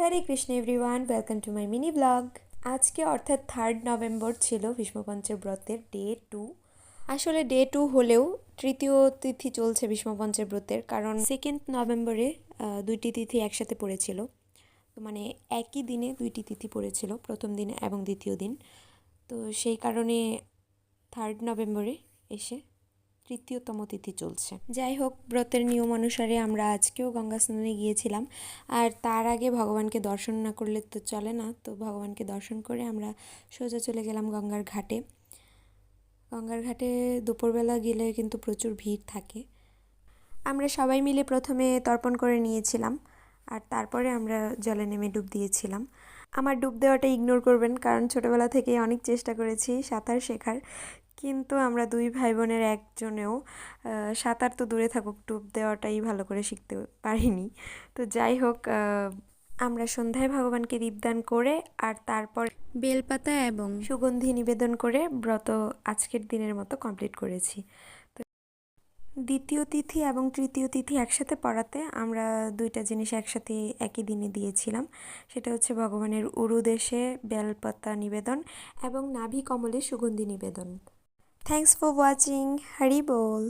Hare Krishna everyone, welcome to my mini blog. আজকে অর্থাৎ 3 November ছিল ভীষ্মপঞ্চের ব্রতের ডে 2। আসলে ডে 2 হলেও তৃতীয় তিথি চলছে ভীষ্মপঞ্চের ব্রতের, কারণ 2 নভেম্বরে দুইটি তিথি একসাথে পড়েছিল। তো মানে একই দিনে দুইটি তিথি পড়েছিল, প্রথম দিন এবং দ্বিতীয় দিন। তো সেই কারণে 3 নভেম্বরে এসে তৃতীয়তম তিথি চলছে। যাই হোক, ব্রতের নিয়ম অনুসারে আমরা আজকেও গঙ্গা স্নানে গিয়েছিলাম। আর তার আগে ভগবানকে দর্শন না করলে তো চলে না, তো ভগবানকে দর্শন করে আমরা সোজা চলে গেলাম গঙ্গার ঘাটে। গঙ্গার ঘাটে দুপুরবেলা গেলে কিন্তু প্রচুর ভিড় থাকে। আমরা সবাই মিলে প্রথমে তর্পণ করে নিয়েছিলাম, আর তারপরে আমরা জলে নেমে ডুব দিয়েছিলাম। আমার ডুব দেওয়াটা ইগনোর করবেন, কারণ ছোটোবেলা থেকে অনেক চেষ্টা করেছি সাঁতার শেখার, কিন্তু আমরা দুই ভাই বোনের একজনেও সাঁতার তো দূরে থাকুক, ডুব দেওয়াটাই ভালো করে শিখতে পারিনি। তো যাই হোক, আমরা সন্ধ্যায় ভগবানকে দীপদান করে আর তারপর বেলপাতা এবং সুগন্ধি নিবেদন করে ব্রত আজকের দিনের মতো কমপ্লিট করেছি। তো দ্বিতীয় তিথি এবং তৃতীয় তিথি একসাথে পড়াতে আমরা দুইটা জিনিস একসাথে একই দিনে দিয়েছিলাম। সেটা হচ্ছে ভগবানের উরুদেশে বেলপাতা নিবেদন এবং নাভি কমলে সুগন্ধি নিবেদন। Thanks for watching. Hari ball.